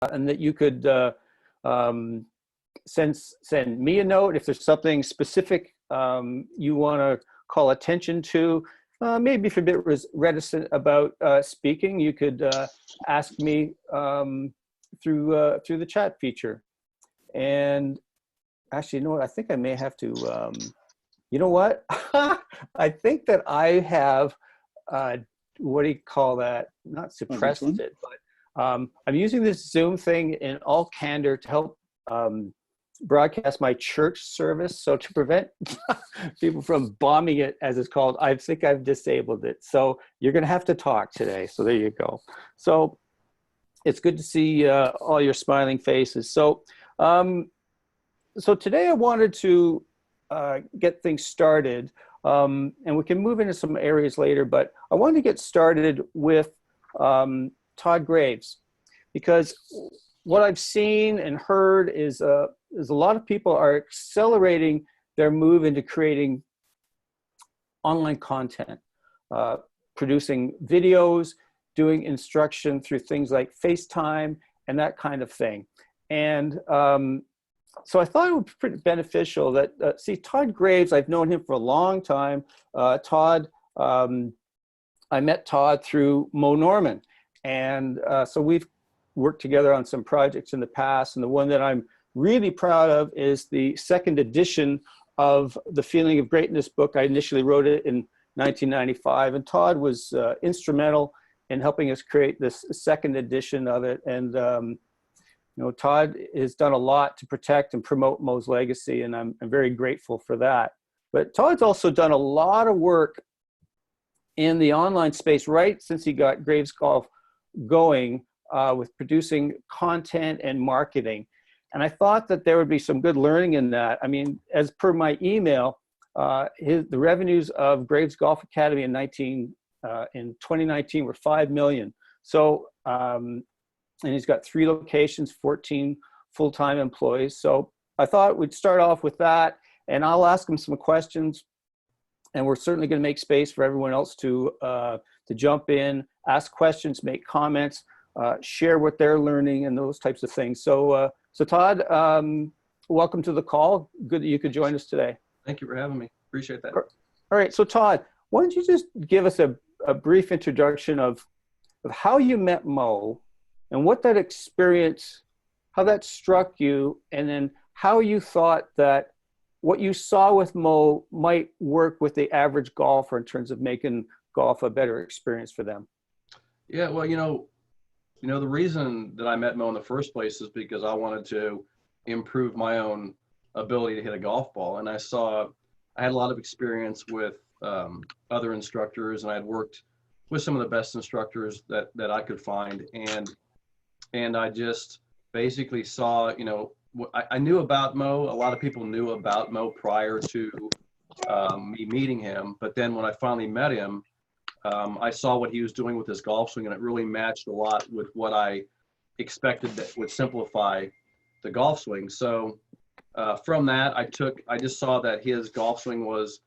and that you could um, send me a note if there's something specific you want to call attention to. Maybe if you're a bit reticent about speaking, you could ask me through the chat feature. And actually, you know what? I think I may have to. You know what? I think that I have. What do you call that? Not suppressed it, but I'm using this Zoom thing in all candor to help broadcast my church service. So to prevent people from bombing it, as it's called, I think I've disabled it. So you're going to have to talk today. So there you go. So it's good to see all your smiling faces. So so today I wanted to get things started, and we can move into some areas later, but I wanted to get started with Todd Graves, because what I've seen and heard is a lot of people are accelerating their move into creating online content, producing videos, doing instruction through things like FaceTime and that kind of thing. And so I thought it would be pretty beneficial that, see, Todd Graves, I've known him for a long time. Todd, I met Todd through Moe Norman. And so we've worked together on some projects in the past. And the one that I'm really proud of is the second edition of the Feeling of Greatness book. I initially wrote it in 1995. And Todd was instrumental in helping us create this second edition of it. And you know, Todd has done a lot to protect and promote Moe's legacy, and I'm very grateful for that. But Todd's also done a lot of work in the online space right since he got Graves Golf going, with producing content and marketing. And I thought that there would be some good learning in that. I mean, as per my email, the revenues of Graves Golf Academy in 2019 were $5 million. So, and he's got 3 locations, 14 full-time employees. So I thought we'd start off with that, and I'll ask him some questions, and we're certainly going to make space for everyone else to jump in, ask questions, make comments, share what they're learning, and those types of things. So, so Todd, welcome to the call. Good that you could join us today. Thank you for having me. Appreciate that. All right. So Todd, why don't you just give us a brief introduction of how you met Moe, and what that experience, how that struck you, and then how you thought that what you saw with Moe might work with the average golfer in terms of making golf a better experience for them. Yeah, well, you know, the reason that I met Moe in the first place is because I wanted to improve my own ability to hit a golf ball. And I had a lot of experience with other instructors, and I had worked with some of the best instructors that I could find. And I just basically saw, you know, I knew about Moe. A lot of people knew about Moe prior to me meeting him. But then when I finally met him, I saw what he was doing with his golf swing, and it really matched a lot with what I expected that would simplify the golf swing. So from that, I just saw that his golf swing was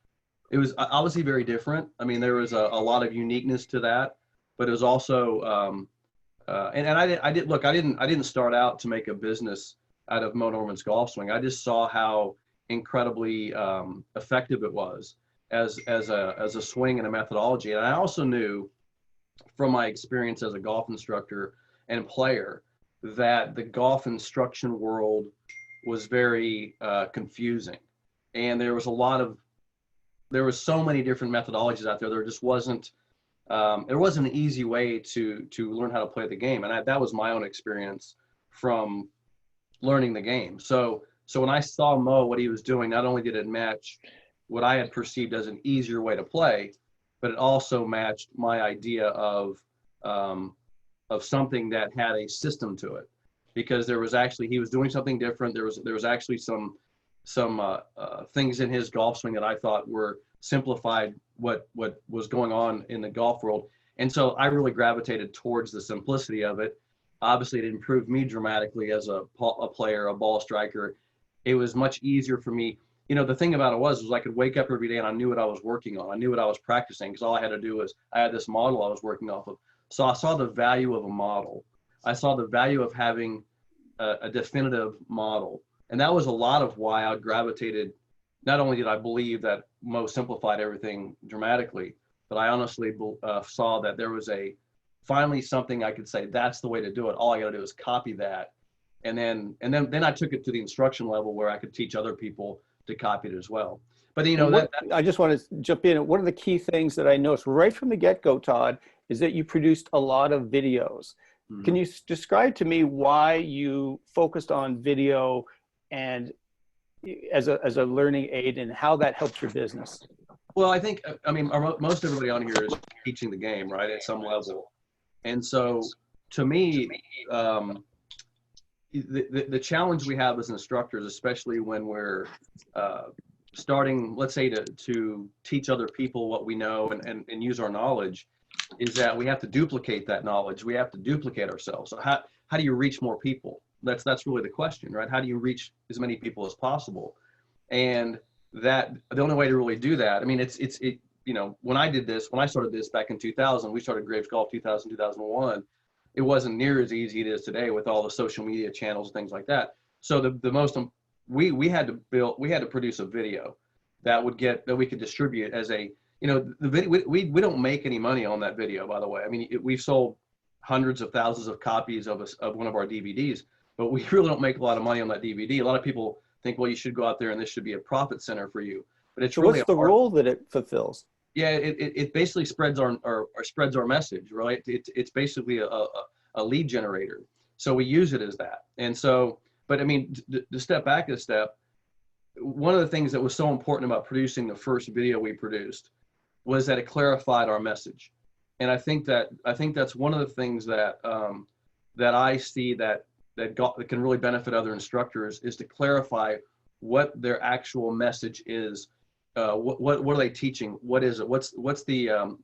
obviously very different. I mean, there was a lot of uniqueness to that, but it was also, and I didn't start out to make a business out of Moe Norman's golf swing. I just saw how incredibly effective it was as a swing and a methodology. And I also knew from my experience as a golf instructor and player that the golf instruction world was very confusing, and there was so many different methodologies out there. There just wasn't an easy way to learn how to play the game, and that was my own experience from learning the game. So when I saw Moe, what he was doing, not only did it match what I had perceived as an easier way to play, but it also matched my idea of something that had a system to it, because he was doing something different. There was actually some things in his golf swing that I thought were simplified what was going on in the golf world. And so I really gravitated towards the simplicity of it. Obviously, it improved me dramatically as a player, a ball striker. It was much easier for me. You know, the thing about it was I could wake up every day and I knew what I was working on. I knew what I was practicing, because all I had to do was I had this model I was working off of. So I saw the value of a model. I saw the value of having a definitive model. And that was a lot of why I gravitated. Not only did I believe that Moe simplified everything dramatically, but I honestly saw that there was finally something I could say, that's the way to do it. All I got to do is copy that. And then I took it to the instruction level where I could teach other people to copy it as well. But I just want to jump in. One of the key things that I noticed right from the get-go, Todd, is that you produced a lot of videos. Mm-hmm. Can you describe to me why you focused on video and as a learning aid and how that helped your business? Well, I think, most everybody on here is teaching the game, right, at some level. And so to me, the challenge we have as instructors, especially when we're starting, let's say, to teach other people what we know and use our knowledge, is that we have to duplicate that knowledge. We have to duplicate ourselves. So how do you reach more people? That's really the question, right? How do you reach as many people as possible? And that the only way to really do that, I mean, when I started this back in 2000, we started Graves Golf 2000, 2001. It wasn't near as easy as it is today with all the social media channels and things like that. So we had to produce a video that we could distribute as the video. We don't make any money on that video, by the way. I mean, we've sold hundreds of thousands of copies of one of our DVDs, but we really don't make a lot of money on that DVD. A lot of people think, well, you should go out there and this should be a profit center for you. But it's really what's the role that it fulfills? Yeah, it basically spreads our message, right? It's basically a lead generator. So we use it as that. And so, but I mean, to step back a step, one of the things that was so important about producing the first video we produced was that it clarified our message. And I think that's one of the things that I see that can really benefit other instructors, is to clarify what their actual message is. What are they teaching? What is it? What's the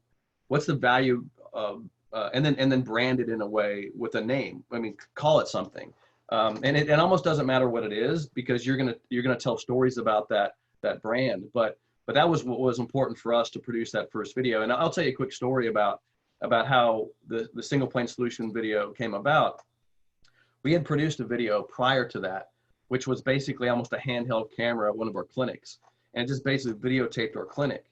value of, and then brand it in a way with a name. I mean, call it something. And it almost doesn't matter what it is, because you're gonna tell stories about that brand. But that was what was important for us to produce that first video. And I'll tell you a quick story about how the single plane solution video came about. We had produced a video prior to that, which was basically almost a handheld camera at one of our clinics, and just basically videotaped our clinic.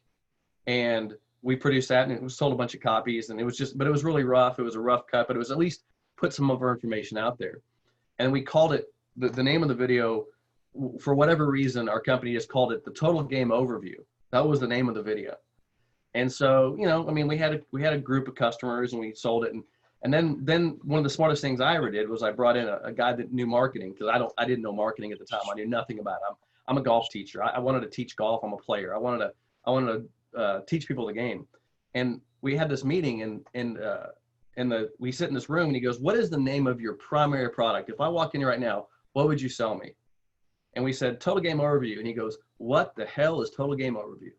And we produced that, and it was sold a bunch of copies, and but it was really rough. It was a rough cut, but it was at least put some of our information out there. And we called it, the name of the video, for whatever reason, our company just called it the Total Game Overview. That was the name of the video. And so, we had a group of customers, and we sold it. And then one of the smartest things I ever did was I brought in a guy that knew marketing, because I didn't know marketing at the time. I knew nothing about it. I'm a golf teacher. I wanted to teach golf. I'm a player. I wanted to teach people the game. And we had this meeting, and we sit in this room, and he goes, "What is the name of your primary product? If I walk in here right now, what would you sell me?" And we said, "Total Game Overview." And he goes, "What the hell is Total Game Overview?"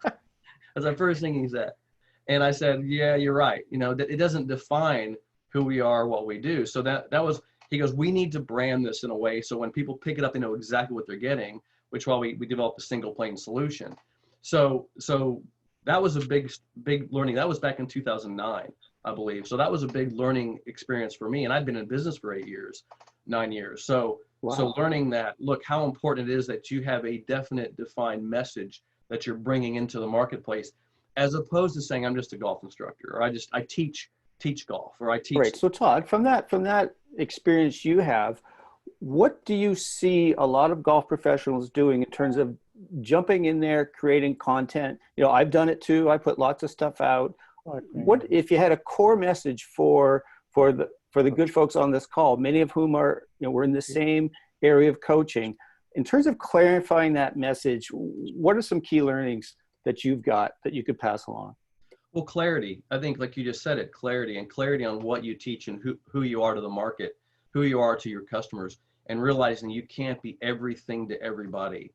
That's the first thing he said. And I said, "Yeah, you're right. It doesn't define who we are, what we do." So that was, he goes, "We need to brand this in a way so when people pick it up, they know exactly what they're getting," which why we developed a single plane solution. So that was a big learning. That was back in 2009, I believe. So that was a big learning experience for me. And I'd been in business for 9 years. So, wow. So learning that, look, how important it is that you have a definite, defined message that you're bringing into the marketplace, as opposed to saying, I'm just a golf instructor, or I teach golf, or I teach. Right. So Todd, from that experience you have, what do you see a lot of golf professionals doing in terms of jumping in there, creating content? I've done it too. I put lots of stuff out. What if you had a core message for the good folks on this call, many of whom are, we're in the same area of coaching, in terms of clarifying that message? What are some key learnings that you've got that you could pass along? Well, clarity. I think, like you just said it, clarity on what you teach and who you are to the market, who you are to your customers, and realizing you can't be everything to everybody.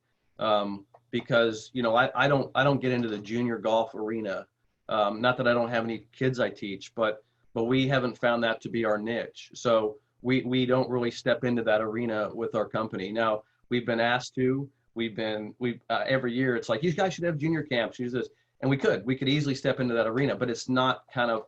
Because, I don't get into the junior golf arena. Not that I don't have any kids I teach, but we haven't found that to be our niche. So we don't really step into that arena with our company. Now, we've been asked to. Every year it's like, you guys should have junior camps, use this. And we could easily step into that arena, but it's not kind of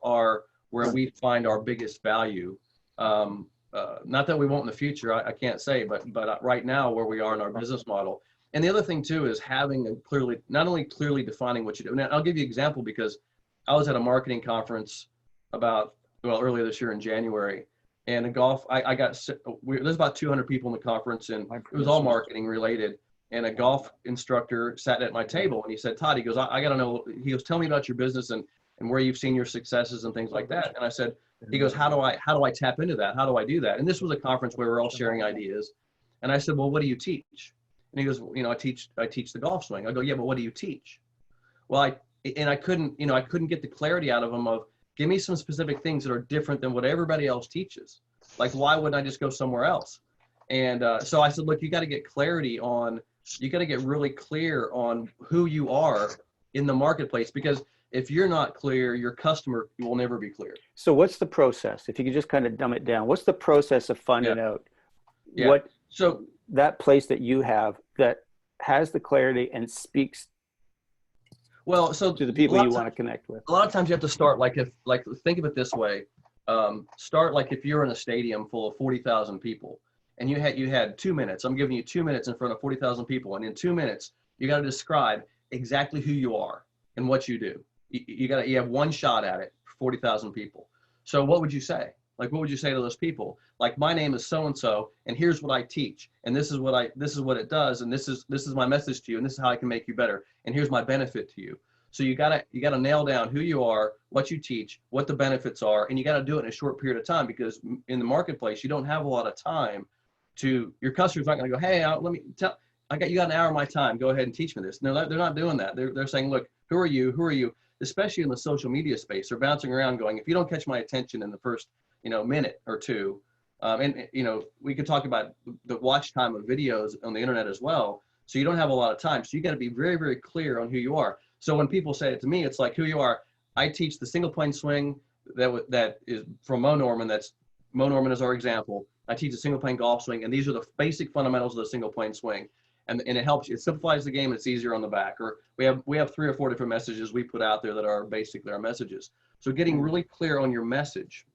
where we find our biggest value. Not that we won't in the future, I can't say, but right now where we are in our business model. And the other thing too is having a clearly, not only clearly defining what you do. Now, I'll give you an example because I was at a marketing conference earlier this year in January, and there's about 200 people in the conference, and it was all marketing related. And a golf instructor sat at my table and he said, Todd, he goes, I got to know, he goes, tell me about your business and where you've seen your successes and things like that. And I said, he goes, how do I tap into that? How do I do that? And this was a conference where we're all sharing ideas. And I said, well, what do you teach? And he goes, I teach the golf swing. I go, yeah, but what do you teach? Well, I couldn't get the clarity out of him of, give me some specific things that are different than what everybody else teaches. Like, why wouldn't I just go somewhere else? And so I said, look, you got to get clarity on, you got to get really clear on who you are in the marketplace, because if you're not clear, your customer will never be clear. So what's the process? If you could just kind of dumb it down, what's the process of finding out what that place that you have that has the clarity and speaks to the people you want to connect with? A lot of times you have to start think of it this way. Start like if you're in a stadium full of 40,000 people and you had 2 minutes. I'm giving you 2 minutes in front of 40,000 people, and in 2 minutes you got to describe exactly who you are and what you do. You have one shot at it for 40,000 people. So what would you say? Like, what would you say to those people? Like, my name is so-and-so, and here's what I teach, and this is what it does, and this is my message to you, and this is how I can make you better, and here's my benefit to you. So you gotta nail down who you are, what you teach, what the benefits are, and you gotta do it in a short period of time, because in the marketplace you don't have a lot of time your customer's not gonna go, hey, you got an hour of my time, go ahead and teach me this. No, they're not doing that. They're saying, look, who are you? Especially in the social media space, they're bouncing around going, if you don't catch my attention in the first minute or two, and we could talk about the watch time of videos on the internet as well. So you don't have a lot of time. So you got to be very, very clear on who you are. So when people say it to me, it's like, who you are. I teach the single plane swing that is from Moe Norman. Moe Norman is our example. I teach a single plane golf swing, and these are the basic fundamentals of the single plane swing. And it helps, it simplifies the game, and it's easier on the back. Or we have 3 or 4 different messages we put out there that are basically our messages. So getting really clear on your message,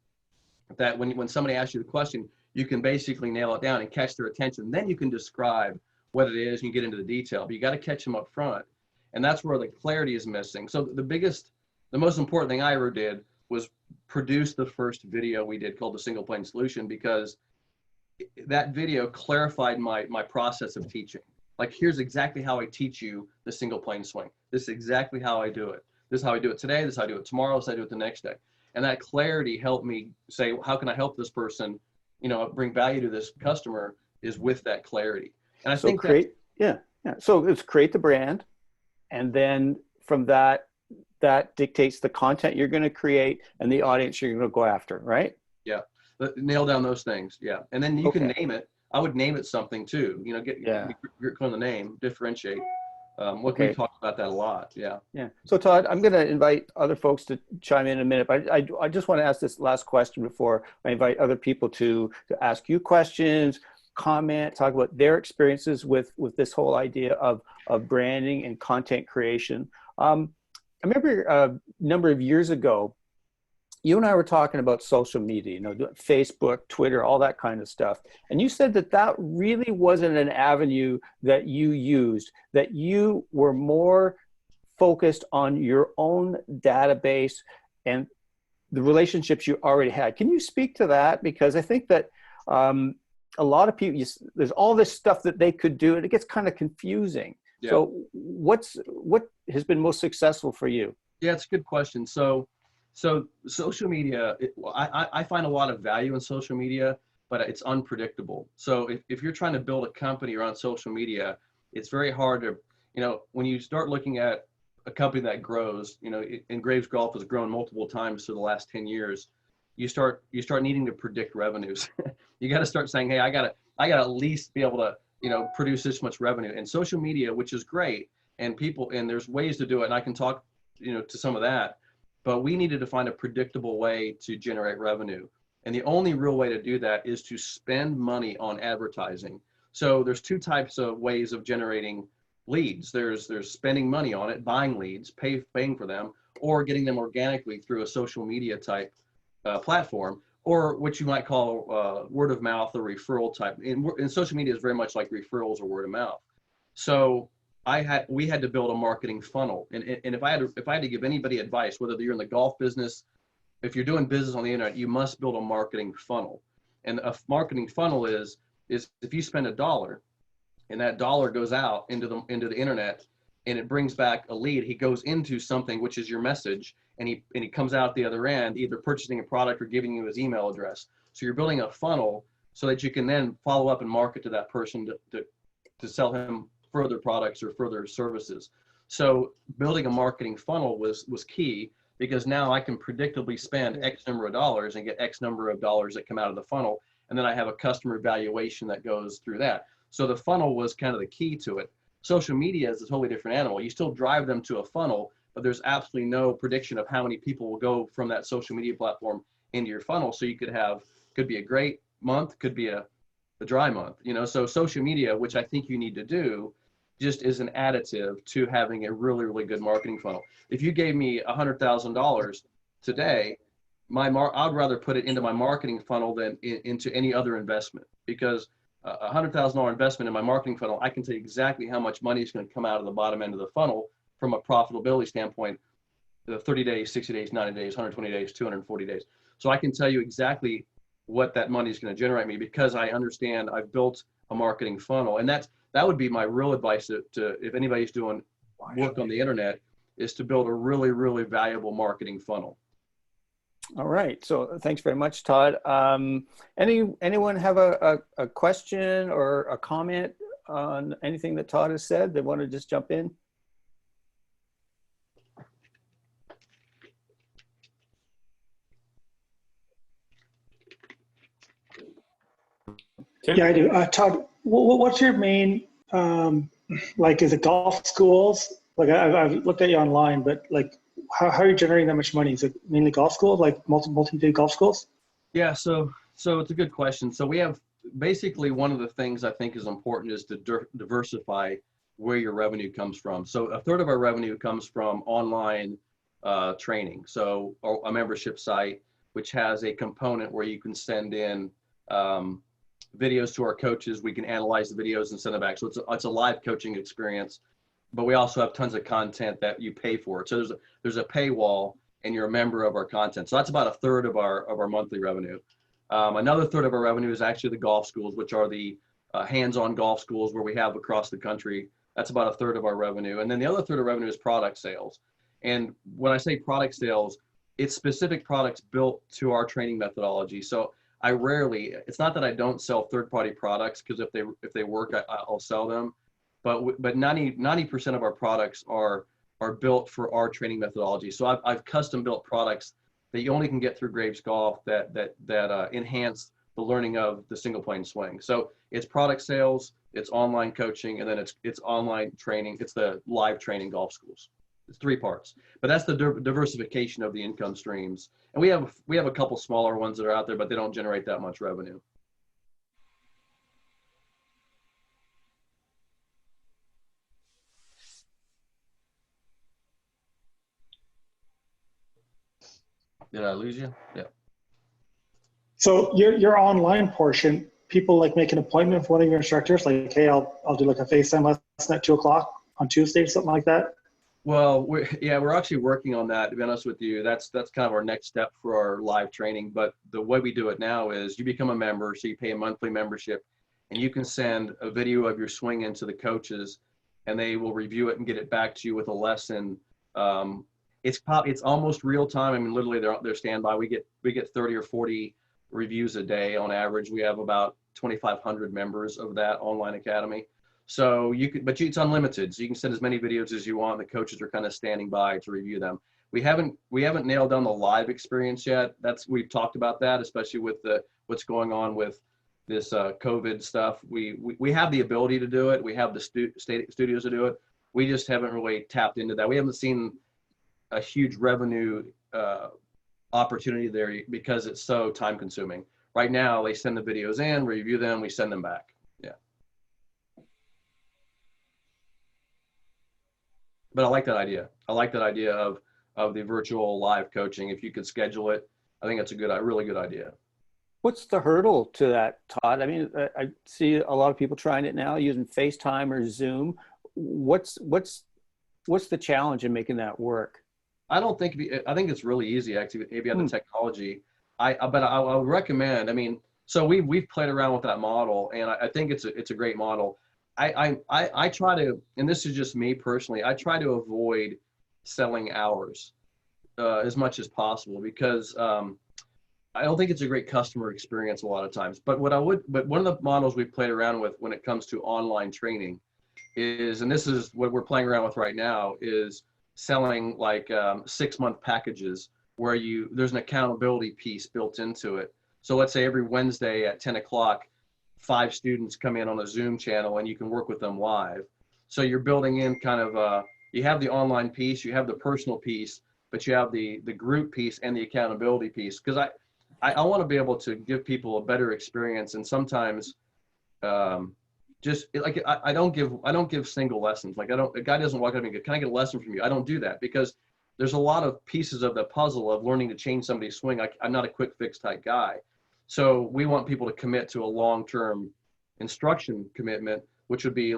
that when somebody asks you the question, you can basically nail it down and catch their attention. Then you can describe what it is and you get into the detail, but you got to catch them up front. And that's where the clarity is missing. So the most important thing I ever did was produce the first video we did called the Single Plane Solution, because that video clarified my process of teaching. Like, here's exactly how I teach you the single plane swing. This is exactly how I do it. This is how I do it today. This is how I do it tomorrow. This is how I do it the next day. And that clarity helped me say, how can I help this person, bring value to this customer, is with that clarity. And I think So it's create the brand. And then from that dictates the content you're going to create and the audience you're going to go after, right? Yeah. Nail down those things. Yeah. And then you can name it. I would name it something too, get clear the name, differentiate. We talked about that a lot. Yeah. Yeah. So Todd, I'm going to invite other folks to chime in a minute, but I just want to ask this last question before I invite other people to ask you questions, comment, talk about their experiences with this whole idea of branding and content creation. I remember a number of years ago, you and I were talking about social media, Facebook, Twitter, all that kind of stuff. And you said that really wasn't an avenue that you used, that you were more focused on your own database and the relationships you already had. Can you speak to that? Because I think that a lot of people, there's all this stuff that they could do, and it gets kind of confusing. Yeah. So what has been most successful for you? Yeah, it's a good question. So social media, I find a lot of value in social media, but it's unpredictable. So if you're trying to build a company around social media, it's very hard to, when you start looking at a company that grows, and Graves Golf has grown multiple times for the last 10 years, you start needing to predict revenues. You got to start saying, hey, I got to at least be able to, produce this much revenue. And social media, which is great, and there's ways to do it, and I can talk, to some of that. But we needed to find a predictable way to generate revenue. And the only real way to do that is to spend money on advertising. So there's 2 types of ways of generating leads. There's spending money on it, buying leads, paying for them, or getting them organically through a social media type platform. or what you might call word of mouth or referral type. And social media is very much like referrals or word of mouth. So we had to build a marketing funnel. And if I had to give anybody advice, whether you're in the golf business, if you're doing business on the internet, you must build a marketing funnel. And a marketing funnel is if you spend $1 and that dollar goes out into the internet and it brings back a lead, he goes into something, which is your message, and he comes out the other end, either purchasing a product or giving you his email address. So you're building a funnel so that you can then follow up and market to that person to sell him further products or further services. So building a marketing funnel was key, because now I can predictably spend X number of dollars and get X number of dollars that come out of the funnel. And then I have a customer evaluation that goes through that. So the funnel was kind of the key to it. Social media is a totally different animal. You still drive them to a funnel, but there's absolutely no prediction of how many people will go from that social media platform into your funnel. So you could be a great month, could be a dry month, so social media, which I think you need to do, just is an additive to having a really, really good marketing funnel. If you gave me $100,000 today, I'd rather put it into my marketing funnel than into any other investment, because a $100,000 investment in my marketing funnel, I can tell you exactly how much money is going to come out of the bottom end of the funnel from a profitability standpoint, the 30 days, 60 days, 90 days, 120 days, 240 days. So I can tell you exactly what that money is going to generate me, because I understand I've built a marketing funnel. And that would be my real advice to if anybody's doing work on the internet, is to build a really, really valuable marketing funnel. All right. So thanks very much, Todd. Anyone have a question or a comment on anything that Todd has said? They want to just jump in? Yeah, I do. Todd, what's your main, is it golf schools? Like I've looked at you online, but like how are you generating that much money? Is it mainly golf schools, like multi golf schools? Yeah, so it's a good question. So we have basically, one of the things I think is important is to diversify where your revenue comes from. So a third of our revenue comes from online training. So a membership site, which has a component where you can send in videos to our coaches. We can analyze the videos and send them back. So it's a live coaching experience, but we also have tons of content that you pay for. So there's a paywall, and you're a member of our content. So that's about a third of our monthly revenue. Another third of our revenue is actually the golf schools, which are the hands-on golf schools where we have across the country. That's about a third of our revenue. And then the other third of revenue is product sales. And when I say product sales, it's specific products built to our training methodology. So it's not that I don't sell third-party products, because if they work, I'll sell them. But 90% of our products are built for our training methodology. So I've custom built products that you only can get through Graves Golf that enhance the learning of the single plane swing. So it's product sales, it's online coaching, and then it's online training. It's the live training golf schools. It's 3 parts, but that's the diversification of the income streams. And we have a couple smaller ones that are out there, but they don't generate that much revenue. Did I lose you? Yeah. So your online portion, people like make an appointment with one of your instructors, like, hey, I'll do like a FaceTime lesson at 2:00 on Tuesday, something like that. Well, we're actually working on that, to be honest with you. That's kind of our next step for our live training. But the way we do it now is you become a member, so you pay a monthly membership, and you can send a video of your swing into the coaches, and they will review it and get it back to you with a lesson. It's almost real time. I mean, literally they're standby. We get 30 or 40 reviews a day on average. We have about 2,500 members of that online academy. So it's unlimited. So you can send as many videos as you want. The coaches are kind of standing by to review them. We haven't nailed down the live experience yet. We've talked about that, especially with what's going on with this COVID stuff. We have the ability to do it. We have the studios to do it. We just haven't really tapped into that. We haven't seen a huge revenue opportunity there because it's so time consuming. Right now, they send the videos in, we review them, we send them back. Yeah. But I like that idea. I like that idea of the virtual live coaching. If you could schedule it, I think it's a really good idea. What's the hurdle to that, Todd? I mean, I see a lot of people trying it now using FaceTime or Zoom. What's the challenge in making that work? I don't think, I think it's really easy actually, if you have Hmm. the technology. But I would recommend, I mean, so we've played around with that model, and I think it's a great model. I try to, and this is just me personally, I try to avoid selling hours as much as possible, because I don't think it's a great customer experience a lot of times. But one of the models we've played around with when it comes to online training is, and this is what we're playing around with right now, is selling like 6-month packages where there's an accountability piece built into it. So let's say every Wednesday at 10 o'clock, 5 students come in on a Zoom channel and you can work with them live. So you're building in kind of you have the online piece, you have the personal piece, but you have the group piece and the accountability piece. Because I want to be able to give people a better experience, and sometimes just like I don't give single lessons. Like a guy doesn't walk up and go, "Can I get a lesson from you?" I don't do that, because there's a lot of pieces of the puzzle of learning to change somebody's swing. I'm not a quick fix type guy. So we want people to commit to a long-term instruction commitment, which would be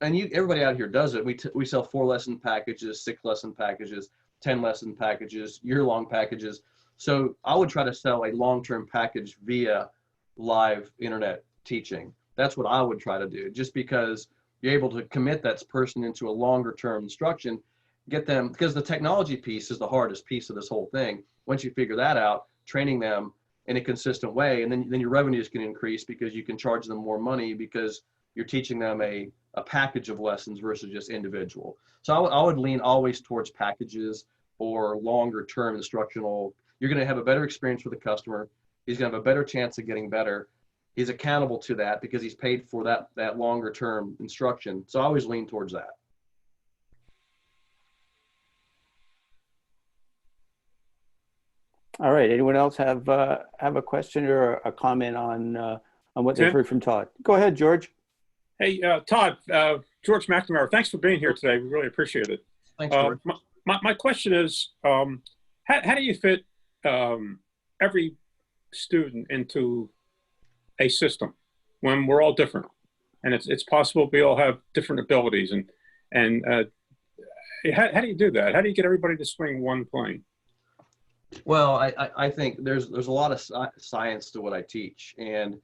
everybody out here does it. We sell 4-lesson packages, 6-lesson packages, 10-lesson packages, year-long packages. So I would try to sell a long-term package via live internet teaching. That's what I would try to do, just because you're able to commit that person into a longer-term instruction, get them, because the technology piece is the hardest piece of this whole thing. Once you figure that out, training them in a consistent way, and then your revenues can increase because you can charge them more money because you're teaching them a package of lessons versus just individual. So I would lean always towards packages or longer term instructional. You're going to have a better experience with the customer. He's going to have a better chance of getting better. He's accountable to that because he's paid for that longer term instruction. So I always lean towards that. All right. Anyone else have a question or a comment on what they've heard from Todd? Go ahead, George. Hey, Todd, George McNamara, thanks for being here today. We really appreciate it. Thanks, George. My question is, how do you fit every student into a system when we're all different? And it's possible we all have different abilities. And how do you do that? How do you get everybody to swing one plane? Well, I think there's a lot of science to what I teach, and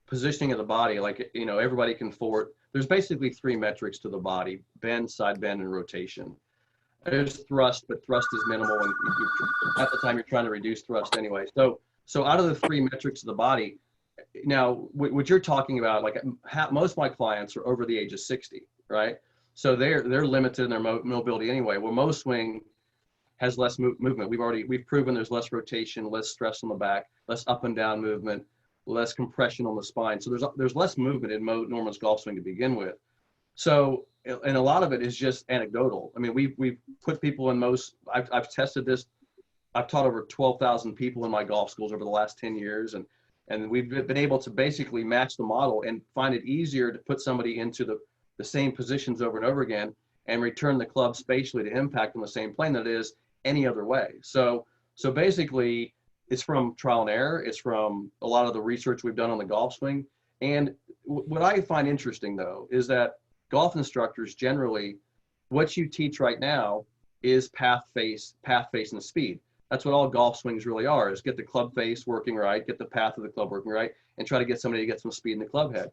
positioning of the body, like, everybody can forward. There's basically 3 metrics to the body: bend, side bend, and rotation. There's thrust, but thrust is minimal, and at the time you're trying to reduce thrust anyway. So out of the 3 metrics of the body, now what you're talking about, like most of my clients are over the age of 60, right? So they're limited in their mobility anyway. Well, Moe swing has less movement. We've proven there's less rotation, less stress on the back, less up and down movement, less compression on the spine. So there's less movement in Moe Norman's golf swing to begin with. So, and a lot of it is just anecdotal. I mean, we've put people in most. I've tested this. I've taught over 12,000 people in my golf schools over the last 10 years, and we've been able to basically match the model and find it easier to put somebody into the same positions over and over again and return the club spatially to impact on the same plane that it is any other way. So basically, it's from trial and error. It's from a lot of the research we've done on the golf swing. And what I find interesting, though, is that golf instructors generally, what you teach right now is path face, and speed. That's what all golf swings really are: is get the club face working right, get the path of the club working right, and try to get somebody to get some speed in the club head.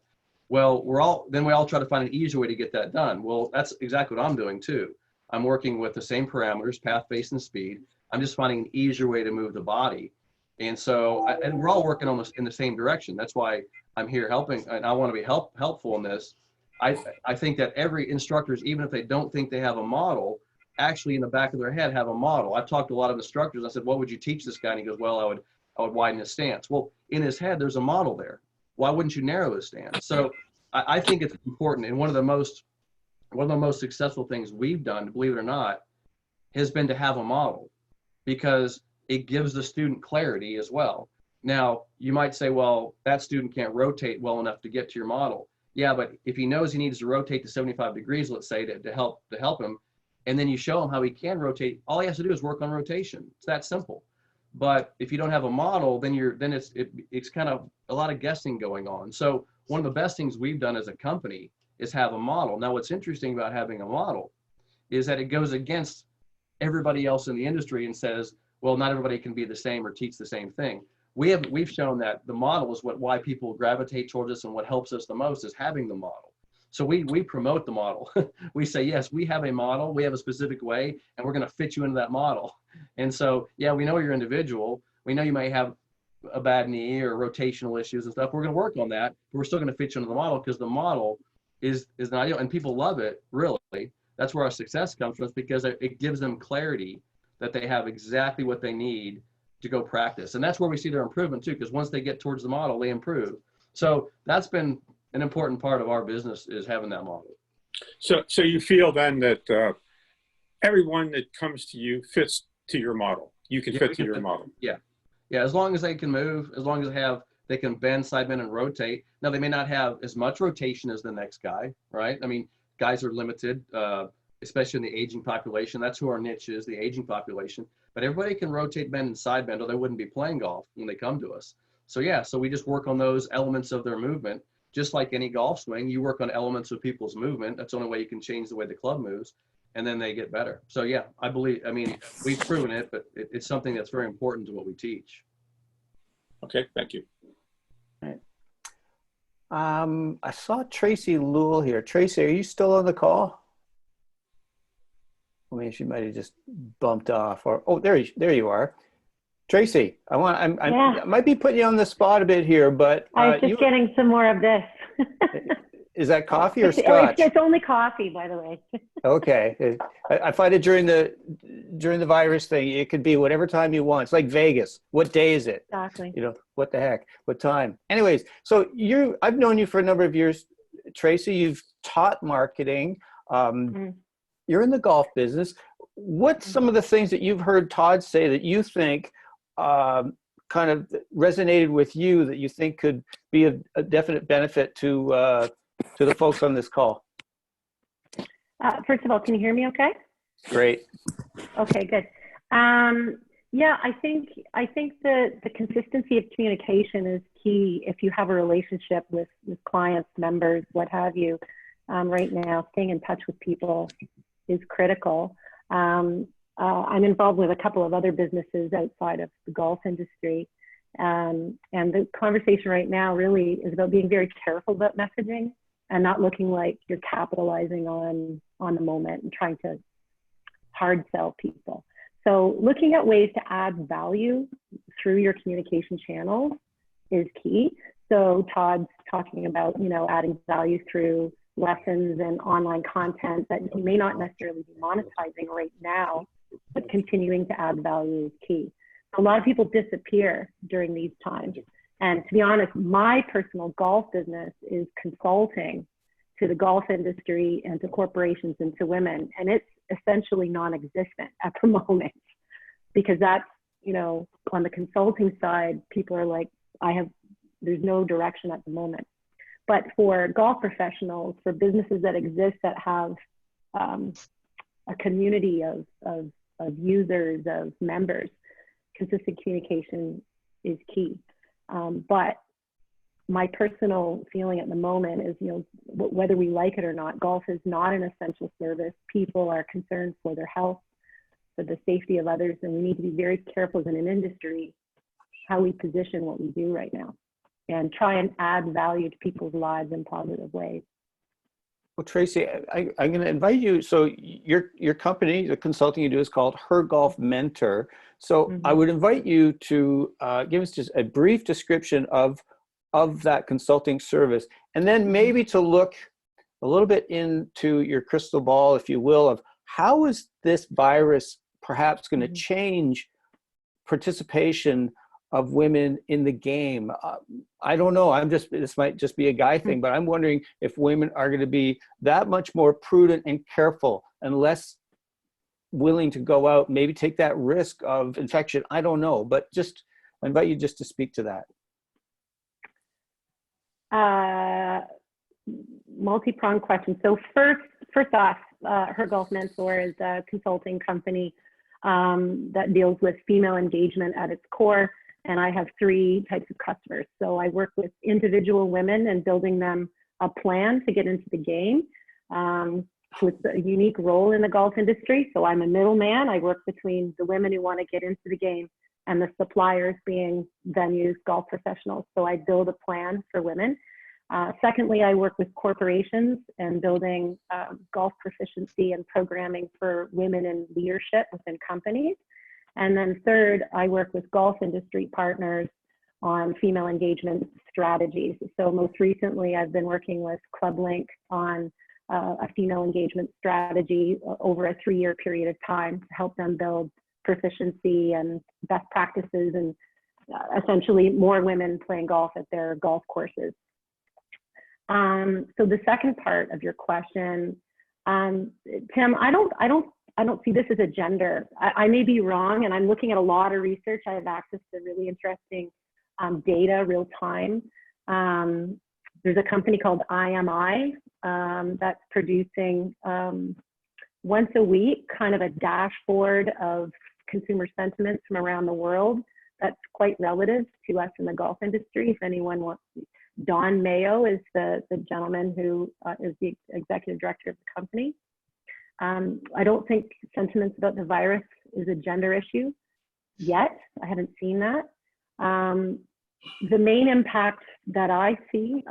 Well, we all try to find an easier way to get that done. Well, that's exactly what I'm doing too. I'm working with the same parameters: path, face, and speed. I'm just finding an easier way to move the body. And so, and we're all working on this in the same direction. That's why I'm here helping, and I want to be helpful in this. I think that every instructors, even if they don't think they have a model, actually in the back of their head have a model. I've talked to a lot of instructors. I said, "What would you teach this guy?" And he goes, "Well, I would widen his stance." Well, in his head, there's a model there. Why wouldn't you narrow his stance? So I think it's important. And one of the most successful things we've done, believe it or not, has been to have a model, because it gives the student clarity as well. Now, you might say, well, that student can't rotate well enough to get to your model. Yeah, but if he knows he needs to rotate to 75 degrees, let's say, to help him, and then you show him how he can rotate, all he has to do is work on rotation. It's that simple. But if you don't have a model, then it's kind of a lot of guessing going on. So one of the best things we've done as a company is have a model. Now, what's interesting about having a model is that it goes against everybody else in the industry and says, well, not everybody can be the same or teach the same thing. We've shown that the model is why people gravitate towards us, and what helps us the most is having the model. So we promote the model. We say, yes, we have a model, we have a specific way, and we're going to fit you into that model. And so, yeah, we know you're individual. We know you may have a bad knee or rotational issues and stuff. We're going to work on that, but we're still going to fit you into the model, because the model is an ideal, and people love it, really. That's where our success comes from, because it gives them clarity that they have exactly what they need to go practice. And that's where we see their improvement too, because once they get towards the model, they improve. So that's been an important part of our business, is having that model. So you feel then that everyone that comes to you fits to your model. You can fit to your model. Yeah. Yeah. As long as they can move, as long as they can bend, side bend, and rotate. Now, they may not have as much rotation as the next guy, right? I mean, guys are limited, especially in the aging population. That's who our niche is, the aging population. But everybody can rotate, bend, and side bend, or they wouldn't be playing golf when they come to us. So yeah, so we just work on those elements of their movement. Just like any golf swing, you work on elements of people's movement. That's the only way you can change the way the club moves, and then they get better. So yeah, I mean, we've proven it, but it's something that's very important to what we teach. Okay, thank you. I saw Tracy Lewell here. Tracy, are you still on the call? I mean, she might have just bumped off. Or oh, there you are, Tracy. I might be putting you on the spot a bit here, but I was just getting some more of this. Is that coffee or scotch? It's only coffee, by the way. Okay, I find it during the virus thing, it could be whatever time you want. It's like Vegas. What day is it? Exactly. You know, what the heck? What time? Anyways, so I've known you for a number of years, Tracy. You've taught marketing. You're in the golf business. What's some of the things that you've heard Todd say that you think kind of resonated with you, that you think could be a definite benefit to the folks on this call? First of all, can you hear me okay? Great. Okay, good. Yeah, I think the consistency of communication is key if you have a relationship with clients, members, what have you. Right now, staying in touch with people is critical. I'm involved with a couple of other businesses outside of the golf industry. And the conversation right now really is about being very careful about messaging and not looking like you're capitalizing on the moment and trying to hard sell people. So looking at ways to add value through your communication channels is key. So Todd's talking about, adding value through lessons and online content that you may not necessarily be monetizing right now, but continuing to add value is key. A lot of people disappear during these times. And to be honest, my personal golf business is consulting to the golf industry and to corporations and to women. And it's essentially non-existent at the moment, because that's, on the consulting side, people are like, there's no direction at the moment. But for golf professionals, for businesses that exist that have a community of users, of members, consistent communication is key. But my personal feeling at the moment is, whether we like it or not, golf is not an essential service. People are concerned for their health, for the safety of others, and we need to be very careful as an industry how we position what we do right now and try and add value to people's lives in positive ways. Well, Tracy, I'm going to invite you. So your company, the consulting you do, is called Her Golf Mentor. So I would invite you to give us just a brief description of that consulting service, and then maybe to look a little bit into your crystal ball, if you will, of how is this virus perhaps going to change participation of women in the game. I don't know. This might just be a guy thing, but I'm wondering if women are going to be that much more prudent and careful and less willing to go out, maybe take that risk of infection. I don't know, but just I invite you just to speak to that. Multi-pronged question. So first off, Her Golf Mentor is a consulting company. that deals with female engagement at its core. And I have 3 types of customers. So I work with individual women and building them a plan to get into the game. So it's a unique role in the golf industry. So I'm a middleman. I work between the women who want to get into the game and the suppliers being venues, golf professionals. So I build a plan for women. Secondly, I work with corporations and building golf proficiency and programming for women in leadership within companies. And then third, I work with golf industry partners on female engagement strategies. So most recently, I've been working with Club Link on a female engagement strategy over a 3-year period of time to help them build proficiency and best practices and essentially more women playing golf at their golf courses. So the second part of your question, Tim, I don't see this as a gender. I may be wrong, and I'm looking at a lot of research. I have access to really interesting data real time. There's a company called IMI that's producing once a week kind of a dashboard of consumer sentiments from around the world that's quite relative to us in the golf industry. If anyone wants, Don Mayo is the gentleman who is the executive director of the company. I don't think sentiments about the virus is a gender issue yet. I haven't seen that. The main impact that I see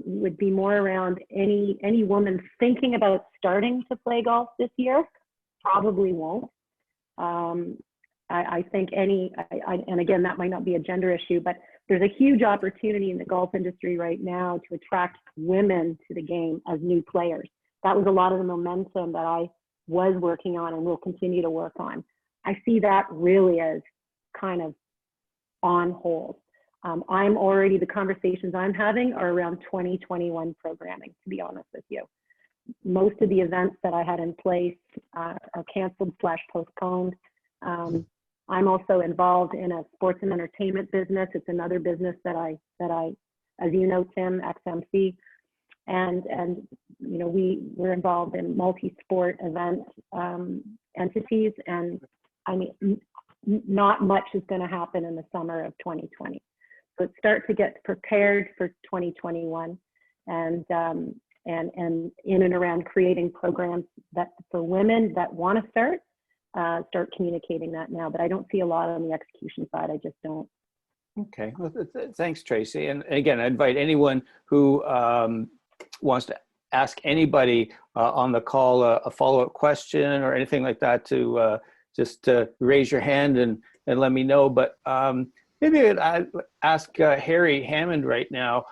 would be more around any woman thinking about starting to play golf this year probably won't. I think and again, that might not be a gender issue, but there's a huge opportunity in the golf industry right now to attract women to the game as new players. That was a lot of the momentum that I was working on and will continue to work on. I see that really as kind of on hold. The conversations I'm having are around 2021 programming, to be honest with you. Most of the events that I had in place are canceled / postponed. I'm also involved in a sports and entertainment business. It's another business that I, as you know, Tim, XMC, and you know, we're involved in multi-sport event entities, and I mean, not much is going to happen in the summer of 2020. So start to get prepared for 2021, and in and around creating programs that for women that want to start communicating that now. But I don't see a lot on the execution side. I just don't. Okay, well, thanks, Tracy. And again, I invite anyone who wants to ask anybody on the call a follow-up question or anything like that to just raise your hand and let me know. But maybe I'd ask Harry Hammond right now.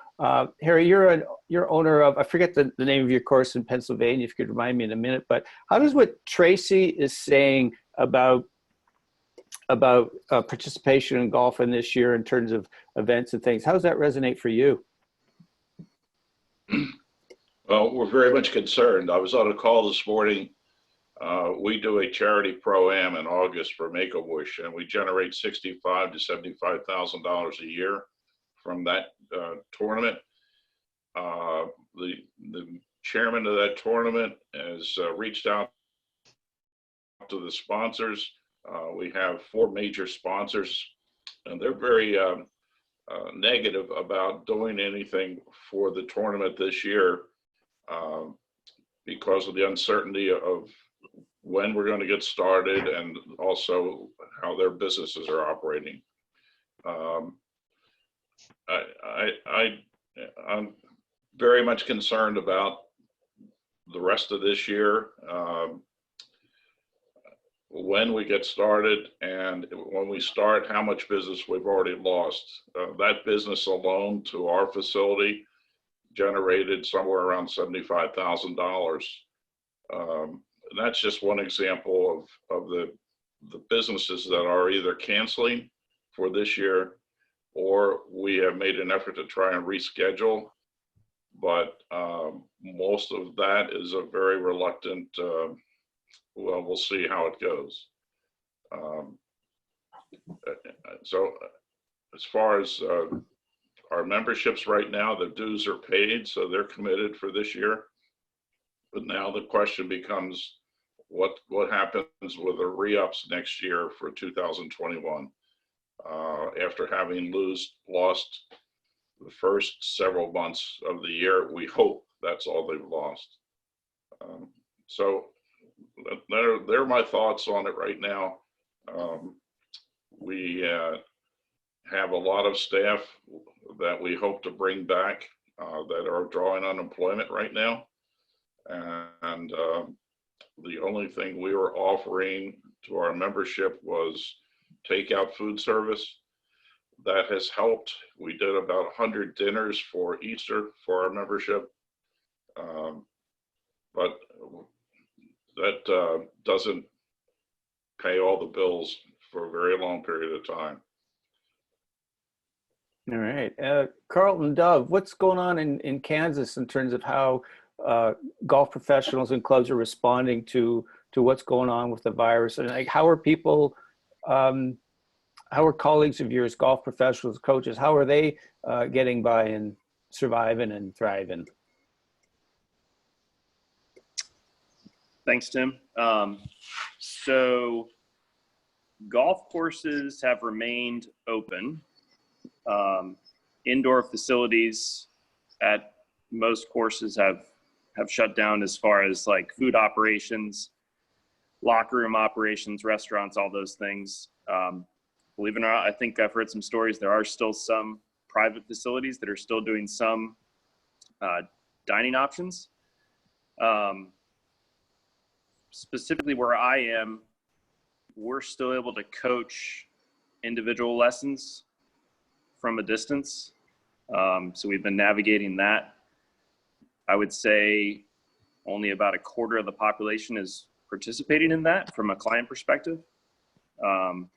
Harry, you're owner of, I forget the name of your course in Pennsylvania, if you could remind me in a minute, but how does what Tracy is saying about participation in golf in this year in terms of events and things, how does that resonate for you? Well, we're very much concerned. I was on a call this morning. We do a charity pro-am in August for Make-A-Wish, and we generate $65,000 to $75,000 a year from that tournament. The chairman of that tournament has reached out to the sponsors. We have 4 major sponsors, and they're very negative about doing anything for the tournament this year because of the uncertainty of when we're going to get started and also how their businesses are operating. I'm very much concerned about the rest of this year, when we get started, and when we start, how much business we've already lost. That business alone to our facility generated somewhere around $75,000. And that's just one example of the businesses that are either canceling for this year, or we have made an effort to try and reschedule. But most of that is a very reluctant, well, we'll see how it goes. So as far as our memberships right now, the dues are paid, so they're committed for this year. But now the question becomes, what happens with the re-ups next year for 2021 after having lost the first several months of the year. We hope that's all they've lost. So they're my thoughts on it right now. We have a lot of staff that we hope to bring back that are drawing unemployment right now. And the only thing we were offering to our membership was takeout food service. That has helped. We did about 100 dinners for Easter for our membership. But that doesn't pay all the bills for a very long period of time. All right. Carlton, Dove, what's going on in Kansas in terms of how golf professionals and clubs are responding to what's going on with the virus? And like, how are people, how are colleagues of yours, golf professionals, coaches, how are they getting by and surviving and thriving? Thanks, Tim. So golf courses have remained open. Indoor facilities at most courses have shut down as far as like food operations, locker room operations, restaurants, all those things. Believe it or not, I think I've heard some stories. There are still some private facilities that are still doing some dining options. Specifically where I am, we're still able to coach individual lessons from a distance. So we've been navigating that. I would say only about a quarter of the population is participating in that from a client perspective. But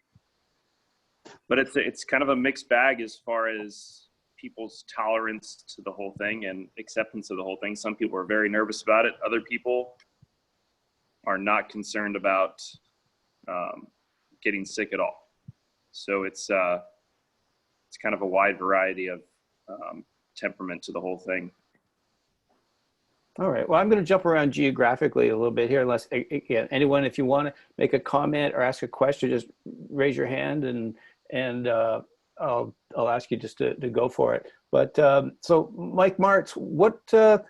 it's kind of a mixed bag as far as people's tolerance to the whole thing and acceptance of the whole thing. Some people are very nervous about it. Other people are not concerned about getting sick at all. So it's kind of a wide variety of temperament to the whole thing. All right. Well, I'm going to jump around geographically a little bit here, unless, again, anyone, if you want to make a comment or ask a question, just raise your hand and I'll ask you just to go for it. But so Mike Martz, what are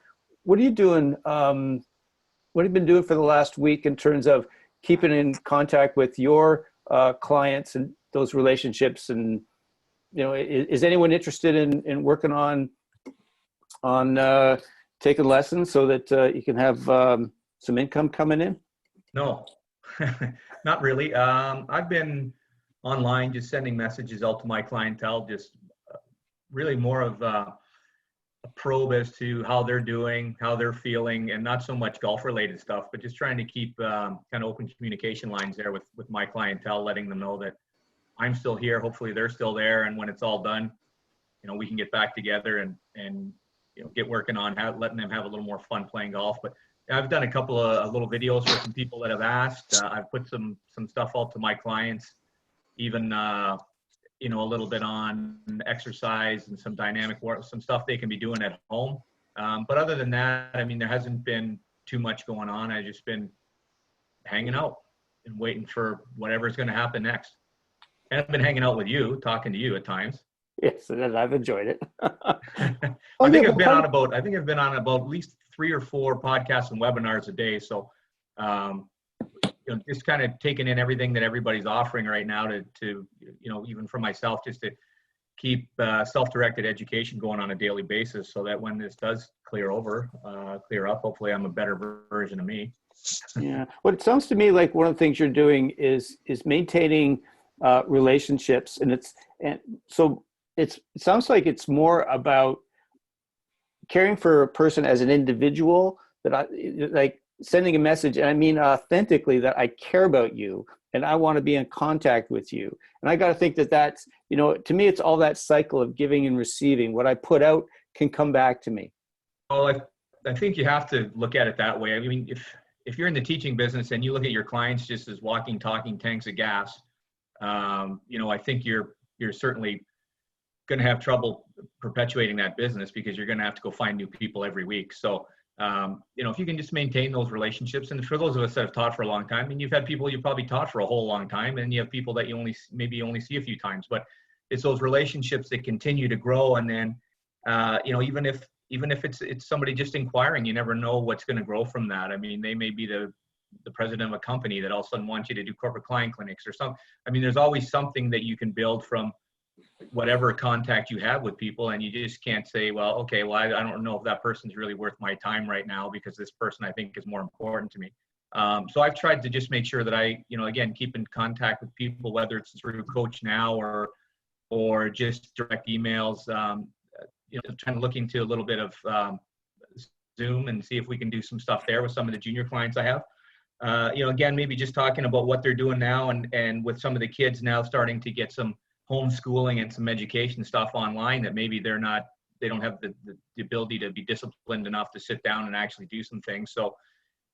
you doing? What have you been doing for the last week in terms of keeping in contact with your clients and those relationships? And, you know, is anyone interested in working on taking lessons so that you can have some income coming in? No, not really. I've been online just sending messages out to my clientele, just really more of a probe as to how they're doing, how they're feeling, and not so much golf related stuff, but just trying to keep kind of open communication lines there with my clientele, letting them know that I'm still here. Hopefully they're still there. And when it's all done, you know, we can get back together and you know, get working on letting them have a little more fun playing golf. But I've done a couple of little videos for some people that have asked. I've put some stuff out to my clients, even, you know, a little bit on exercise and some dynamic work, some stuff they can be doing at home. But other than that, I mean, there hasn't been too much going on. I've just been hanging out and waiting for whatever's going to happen next. And I've been hanging out with you, talking to you at times. Yes, I've enjoyed it. I think I've been on about at least 3 or 4 podcasts and webinars a day. So, you know, just kind of taking in everything that everybody's offering right now to you know, even for myself, just to keep self-directed education going on a daily basis, so that when this does clear up, hopefully I'm a better version of me. Yeah. Well, it sounds to me like one of the things you're doing is maintaining relationships, and so it sounds like it's more about caring for a person as an individual, that I like sending a message, and I mean authentically, that I care about you and I want to be in contact with you. And I got to think that that's, you know, to me, it's all that cycle of giving and receiving. What I put out can come back to me. Well, I think you have to look at it that way. I mean, if you're in the teaching business and you look at your clients just as walking, talking tanks of gas, you know, I think you're certainly going to have trouble perpetuating that business, because you're going to have to go find new people every week. So If you can just maintain those relationships, and for those of us that have taught for a long time, and you've had people you probably taught for a whole long time, and you have people that you maybe only see a few times, but it's those relationships that continue to grow. And then, even if it's somebody just inquiring, you never know what's going to grow from that. I mean, they may be the president of a company that all of a sudden wants you to do corporate client clinics or something. I mean, there's always something that you can build from whatever contact you have with people, and you just can't say, well, okay, well, I don't know if that person's really worth my time right now because this person I think is more important to me. So I've tried to just make sure that I, again, keep in contact with people, whether it's through Coach Now or just direct emails, trying to look into a little bit of Zoom and see if we can do some stuff there with some of the junior clients I have. Again, maybe just talking about what they're doing now, and with some of the kids now starting to get some homeschooling and some education stuff online, that maybe they don't have the ability to be disciplined enough to sit down and actually do some things. So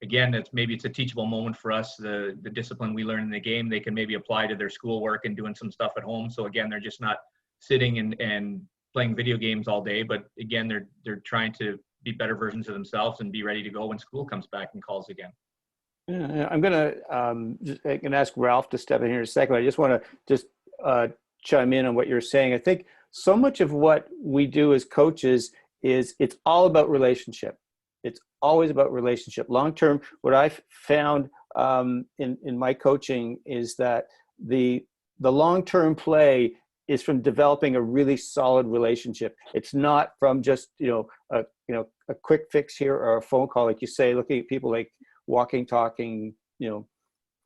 again, it's a teachable moment for us. The discipline we learn in the game, they can maybe apply to their schoolwork and doing some stuff at home. So again, they're just not sitting and playing video games all day, but again, they're trying to be better versions of themselves and be ready to go when school comes back and calls again. Yeah, I'm gonna ask Ralph to step in here in a second. I just want to chime in on what you're saying. I think so much of what we do as coaches is it's all about relationship. It's always about relationship. Long term, what I've found in my coaching is that the long term play is from developing a really solid relationship. It's not from just a quick fix here or a phone call, like you say, looking at people like walking, talking,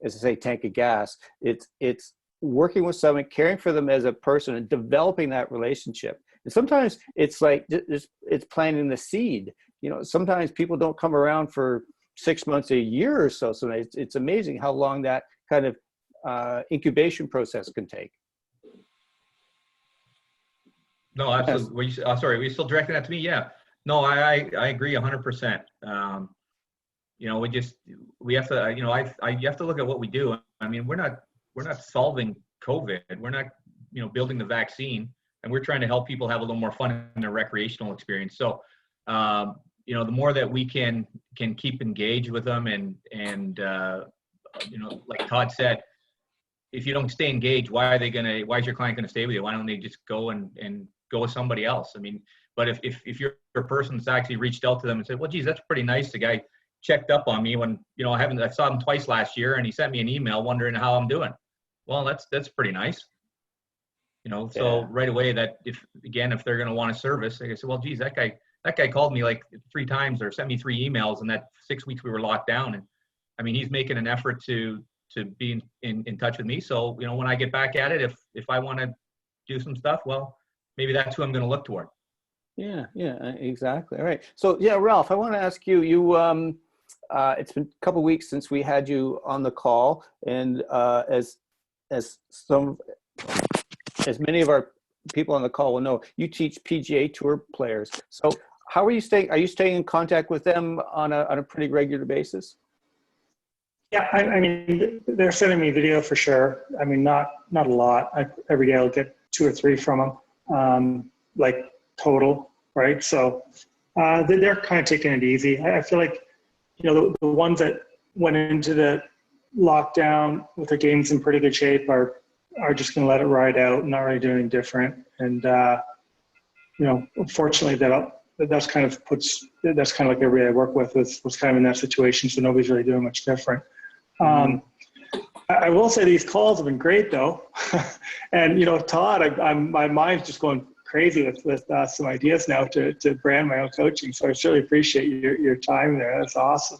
as I say, tank of gas. It's working with someone, caring for them as a person, and developing that relationship. And sometimes it's like it's planting the seed. Sometimes people don't come around for 6 months, a year or so. So it's amazing how long that kind of incubation process can take. No, absolutely. Sorry, were you still directing that to me? Yeah. No, I agree 100%. We have to, you have to look at what we do. I mean, we're not solving COVID. We're not, building the vaccine, and we're trying to help people have a little more fun in their recreational experience. So, the more that we can keep engaged with them and like Todd said, if you don't stay engaged, why is your client going to stay with you? Why don't they just go and go with somebody else? I mean, but if you're a person that's actually reached out to them and said, well, geez, that's pretty nice. The guy checked up on me when, I saw him twice last year, and he sent me an email wondering how I'm doing. Well, that's pretty nice. So right away, that if they're going to want a service, they say, well, geez, that guy called me like 3 times or sent me 3 emails in that 6 weeks we were locked down. And I mean, he's making an effort to be in touch with me. So, when I get back at it, if I want to do some stuff, well, maybe that's who I'm going to look toward. Yeah, exactly. All right. So Ralph, I want to ask you, it's been a couple of weeks since we had you on the call, and as many of our people on the call will know, you teach PGA Tour players. So how are you staying? Are you staying in contact with them on a pretty regular basis? Yeah, I mean, they're sending me video for sure. I mean, not a lot. Every day I'll get 2 or 3 from them, like total, right? So they're kind of taking it easy. I feel like, the ones that went into the lockdown with their games in pretty good shape are just going to let it ride out and not really do anything different. And, unfortunately that's kind of like everybody I work with was kind of in that situation. So nobody's really doing much different. I will say these calls have been great though. And, Todd, my mind's just going crazy with some ideas now to brand my own coaching. So I really appreciate your time there. That's awesome.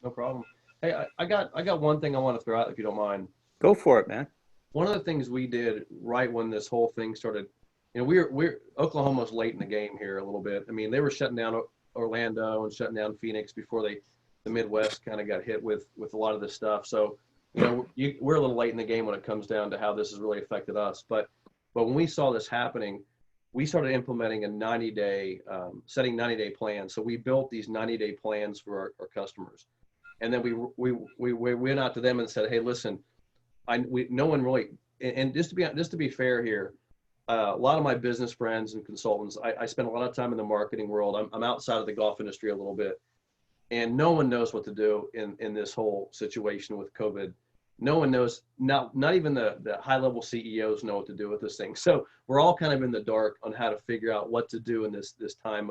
No problem. Hey, I got one thing I want to throw out, if you don't mind. Go for it, man. One of the things we did right when this whole thing started, we're Oklahoma's late in the game here a little bit. I mean, they were shutting down Orlando and shutting down Phoenix before the Midwest kind of got hit with a lot of this stuff. So, we're a little late in the game when it comes down to how this has really affected us. But when we saw this happening, we started implementing a 90-day, setting 90-day plans. So we built these 90-day plans for our customers. And then we went out to them and said, hey, listen, no one really, and just to be fair here, a lot of my business friends and consultants, I spend a lot of time in the marketing world. I'm outside of the golf industry a little bit. and no one knows what to do in this whole situation with COVID. No one knows, not even the high level CEOs know what to do with this thing. So we're all kind of in the dark on how to figure out what to do in this time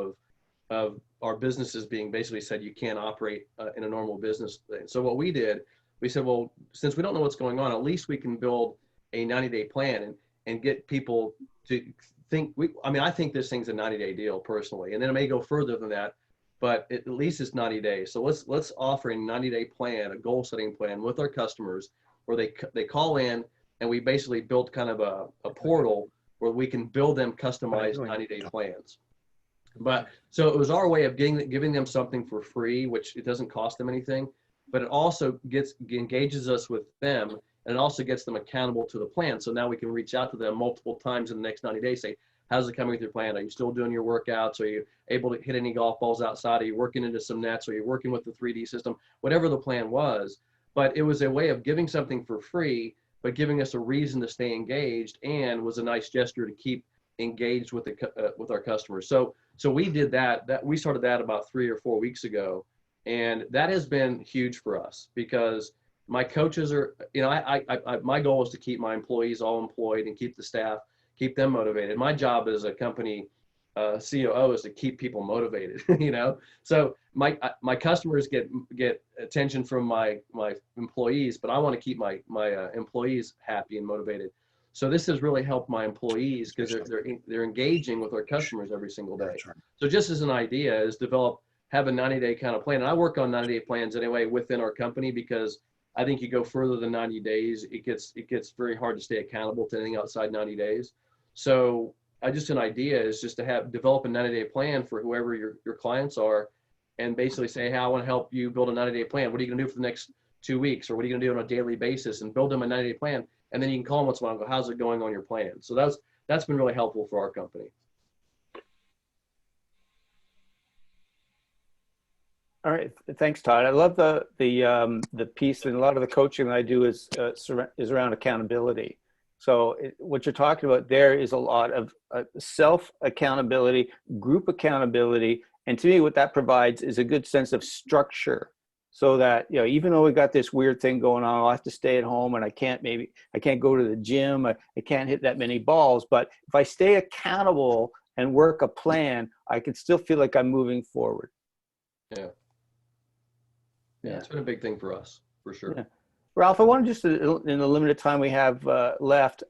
of our businesses being basically said you can't operate in a normal business thing. So what we did, we said, well, since we don't know what's going on, at least we can build a 90-day plan and get people to think. I think this thing's a 90-day deal personally, and then it may go further than that, but at least it's 90 days. So let's offer a 90-day plan, a goal-setting plan with our customers, where they call in, and we basically built kind of a portal where we can build them customized 90-day plans. But so it was our way of giving them something for free, which it doesn't cost them anything, but it also engages us with them, and it also gets them accountable to the plan. So now we can reach out to them multiple times in the next 90 days, say, how's it coming with your plan? Are you still doing your workouts? Are you able to hit any golf balls outside? Are you working into some nets? Are you working with the 3D system? Whatever the plan was. But it was a way of giving something for free, but giving us a reason to stay engaged, and was a nice gesture to keep engaged with our customers. So we did that. We started that about 3 or 4 weeks ago, and that has been huge for us, because my coaches are, my goal is to keep my employees all employed and keep the staff, keep them motivated. My job as a company COO is to keep people motivated, So my customers get attention from my employees, but I want to keep my employees happy and motivated. So this has really helped my employees, because they're engaging with our customers every single day. So just as an idea is have a 90-day kind of plan. And I work on 90-day plans anyway within our company, because I think you go further than 90 days, it gets very hard to stay accountable to anything outside 90 days. So an idea is just to develop a 90-day plan for whoever your clients are, and basically say, hey, I want to help you build a 90-day plan. What are you going to do for the next 2 weeks? Or what are you going to do on a daily basis? And build them a 90-day plan. And then you can call them once in a while and go, how's it going on your plan? So that's been really helpful for our company. All right, thanks, Todd. I love the piece, and a lot of the coaching that I do is around accountability. So what you're talking about there is a lot of self accountability, group accountability, and to me, what that provides is a good sense of structure. So that, even though we got this weird thing going on, I'll have to stay at home, and I can't go to the gym, I can't hit that many balls. But if I stay accountable and work a plan, I can still feel like I'm moving forward. Yeah, it's been a big thing for us, for sure. Yeah. Ralph, I want to just, in the limited time we have left,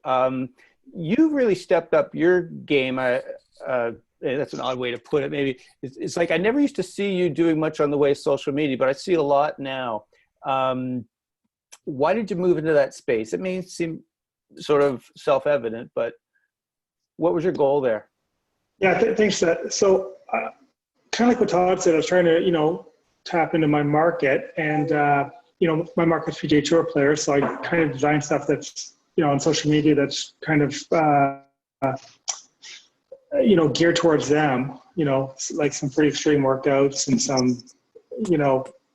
you've really stepped up your game. That's an odd way to put it. Maybe it's like I never used to see you doing much on the way of social media, but I see a lot now. Why did you move into that space? It may seem sort of self-evident, but what was your goal there? Yeah, thanks for that. So kind of like what Todd said, I was trying to, tap into my market, and, my market's PGA Tour players. So I kind of design stuff that's, on social media that's kind of, geared towards them, like some pretty extreme workouts and some,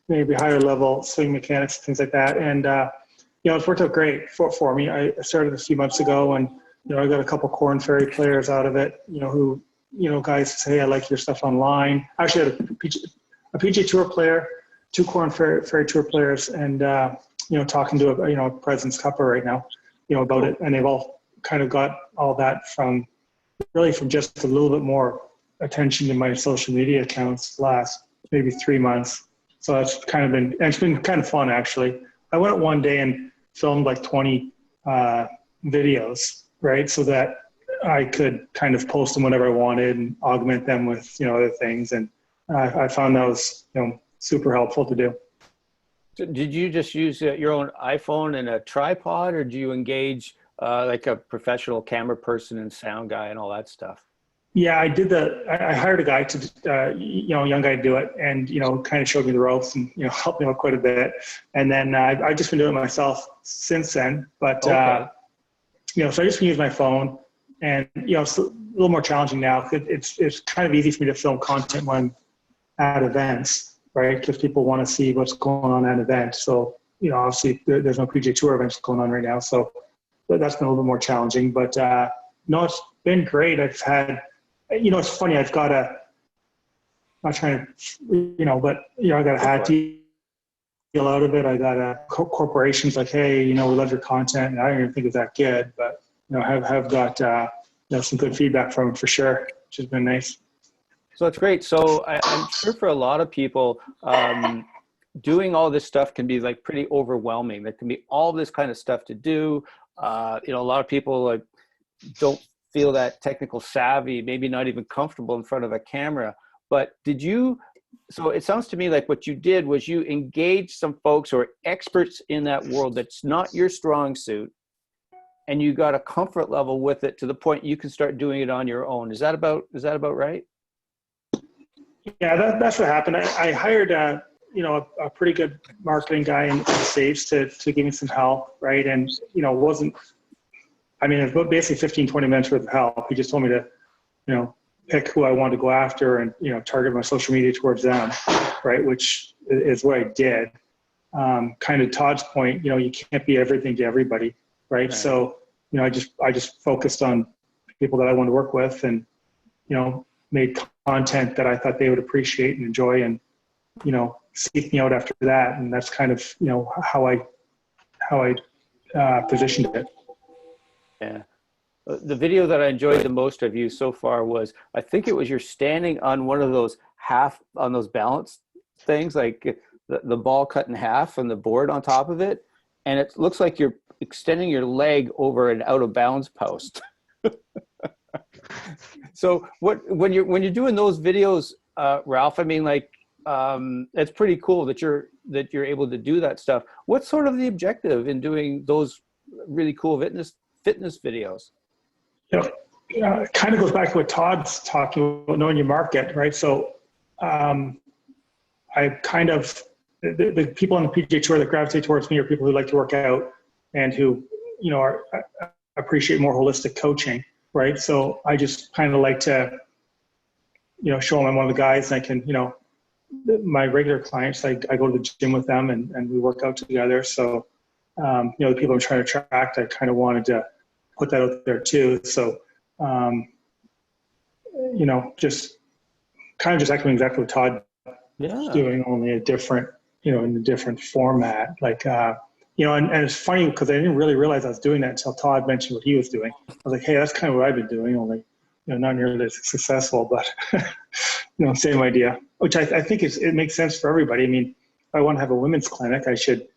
maybe higher level swing mechanics, things like that. And, it's worked out great for me. I started a few months ago, and, I got a couple Corn Ferry players out of it, who, guys say, hey, I like your stuff online. I actually had a PGA Tour player, 2 Corn Ferry Tour players, and, talking to a President's Cupper right now, about it. And they've all kind of got all that from just a little bit more attention to my social media accounts last maybe 3 months. So that's it's been kind of fun, actually. I went one day and filmed like 20 videos, right? So that I could kind of post them whenever I wanted and augment them with, other things. And I found that was, super helpful to do. So did you just use your own iPhone and a tripod, or do you engage like a professional camera person and sound guy and all that stuff? Yeah, I did I hired a guy to, young guy to do it, and, kind of showed me the ropes and, helped me out quite a bit. And then I've just been doing it myself since then. But, okay. So I just use my phone, and, it's a little more challenging now. It's kind of easy for me to film content when at events, right? Because people want to see what's going on at events. So, obviously there's no PGA Tour events going on right now. So that's been a little bit more challenging. But, no, it's been great. I've had, it's funny, I've got not trying to, but I got a hat deal out of it. I got a corporations like, hey, we love your content, and I don't even think it's that good, but have got some good feedback from it for sure, which has been nice. So that's great. So I'm sure for a lot of people, doing all this stuff can be like pretty overwhelming. There can be all this kind of stuff to do. A lot of people like don't feel that technical savvy, maybe not even comfortable in front of a camera. But so it sounds to me like what you did was you engaged some folks who are experts in that world that's not your strong suit, and you got a comfort level with it to the point you can start doing it on your own. Is that about right? Yeah, that's what happened. I hired a pretty good marketing guy in Saves to give me some help, right? And it was basically 15, 20 minutes worth of help. He just told me to, pick who I wanted to go after and, target my social media towards them, right? Which is what I did. Kind of Todd's point, you can't be everything to everybody, right? So, I just focused on people that I wanted to work with and, made content that I thought they would appreciate and enjoy and, seek me out after that. And that's kind of, how I positioned it. Yeah. The video that I enjoyed the most of you so far was, I think it was you're standing on one of those on those balance things, like the ball cut in half and the board on top of it. And it looks like you're extending your leg over an out of bounds post. So when you're doing those videos, Ralph, it's pretty cool that you're able to do that stuff. What's sort of the objective in doing those really cool fitness videos? It kind of goes back to what Todd's talking about, knowing your market, right? So I kind of, the people on the PGA Tour that gravitate towards me are people who like to work out and who, appreciate more holistic coaching, right? So I just kind of like to, show them I'm one of the guys, and I can, my regular clients, I go to the gym with them and we work out together. So, the people I'm trying to attract, I kind of wanted to put that out there too. So, just echoing exactly what Todd is doing, only a different, in a different format. Like, and it's funny because I didn't really realize I was doing that until Todd mentioned what he was doing. I was like, hey, that's kind of what I've been doing, only, not nearly as successful, but, same idea, which I think it makes sense for everybody. If I want to have a women's clinic, I should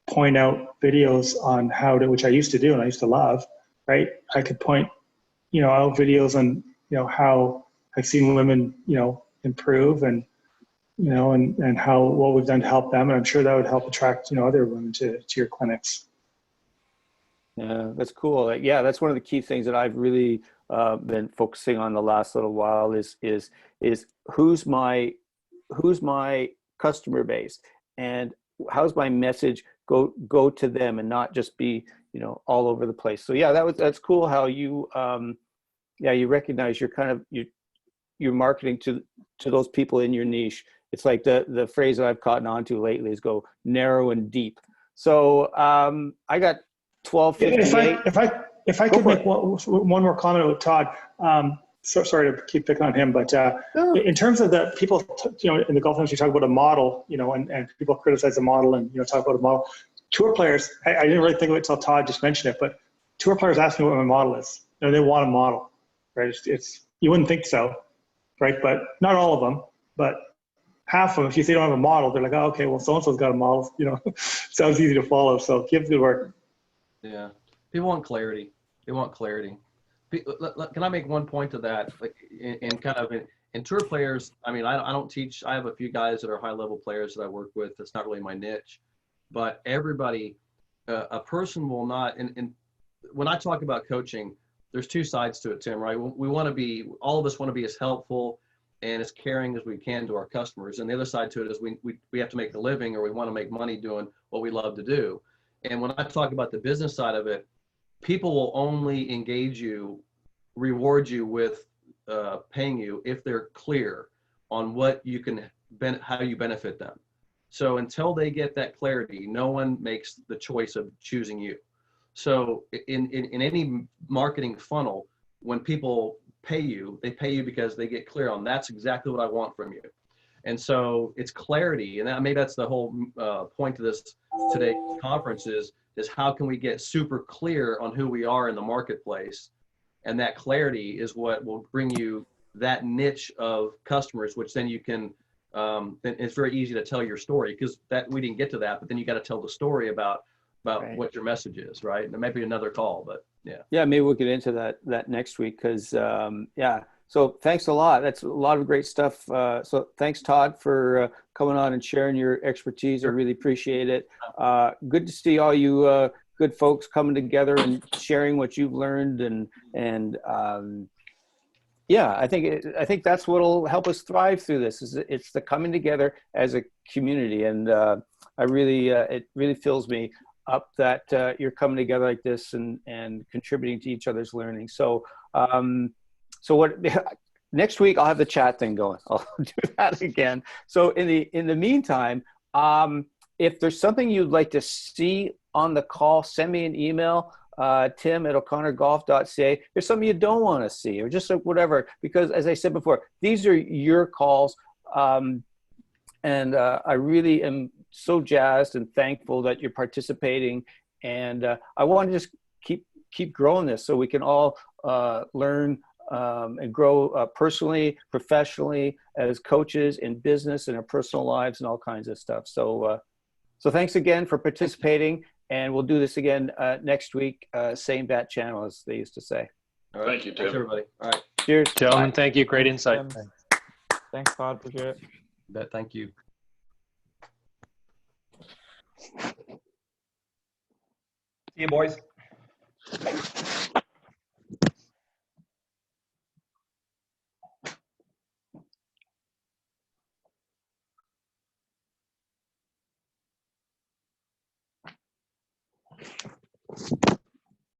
point out videos on which I used to do and I used to love, right? I could point, out videos on, how I've seen women, improve and, and what we've done to help them. And I'm sure that would help attract, other women to your clinics. Yeah, that's cool. That's one of the key things that I've really been focusing on the last little while is who's my customer base and how's my message go to them and not just be, all over the place. So that's cool how you, you recognize you're marketing to those people in your niche. It's like the phrase that I've caught on to lately is go narrow and deep. So I got 1258. If I could make one more comment with Todd, so sorry to keep picking on him, but in terms of the people, in the golf industry, talk about a model, and people criticize the model and, talk about a model. Tour players, I didn't really think of it until Todd just mentioned it, but tour players ask me what my model is. They want a model, right? It's you wouldn't think so, right? But not all of them, but half of them, if you say they don't have a model, they're like, oh, okay, well, so-and-so's got a model, sounds easy to follow. So keep good work. Yeah. People want clarity. They want clarity. Can I make one point to that? Like in tour players, I don't teach. I have a few guys that are high-level players that I work with. That's not really my niche. But everybody, a person will not, and when I talk about coaching, there's two sides to it, Tim, right? All of us want to be as helpful and as caring as we can to our customers. And the other side to it is we have to make a living, or we want to make money doing what we love to do. And when I talk about the business side of it, people will only engage you, reward you with paying you if they're clear on what you can, how you benefit them. So until they get that clarity, no one makes the choice of choosing you. So in any marketing funnel, when people pay you, they pay you because they get clear on that's exactly what I want from you. And so it's clarity, and maybe that's the whole point of this today's conference is how can we get super clear on who we are in the marketplace, and that clarity is what will bring you that niche of customers, which then you can. Then it's very easy to tell your story, because that we didn't get to that, but then you got to tell the story about Right. what your message is, right? And there may be another call, but yeah. Yeah, maybe we'll get into that next week, because yeah. So thanks a lot. That's a lot of great stuff. So thanks, Todd, for coming on and sharing your expertise. I really appreciate it. Good to see all you good folks coming together and sharing what you've learned, and yeah, I think that's what'll help us thrive through this. It's the coming together as a community, and I really it really fills me up that you're coming together like this and contributing to each other's learning. So so what next week I'll have the chat thing going. I'll do that again. So in the meantime, if there's something you'd like to see on the call, send me an email, tim@o'connorgolf.ca. There's something you don't want to see, or just whatever, because as I said before, these are your calls. And I really am so jazzed and thankful that you're participating. And I want to just keep growing this so we can all learn and grow personally, professionally, as coaches, in business, in our personal lives, and all kinds of stuff. So, so thanks again for participating. And we'll do this again next week, same bat channel, as they used to say. All right. Thank you, Tim. Thanks, everybody. All right. Cheers. Gentlemen, thank you. Great insight. Thanks, Todd. Appreciate it. Bet. Thank you. See you, boys.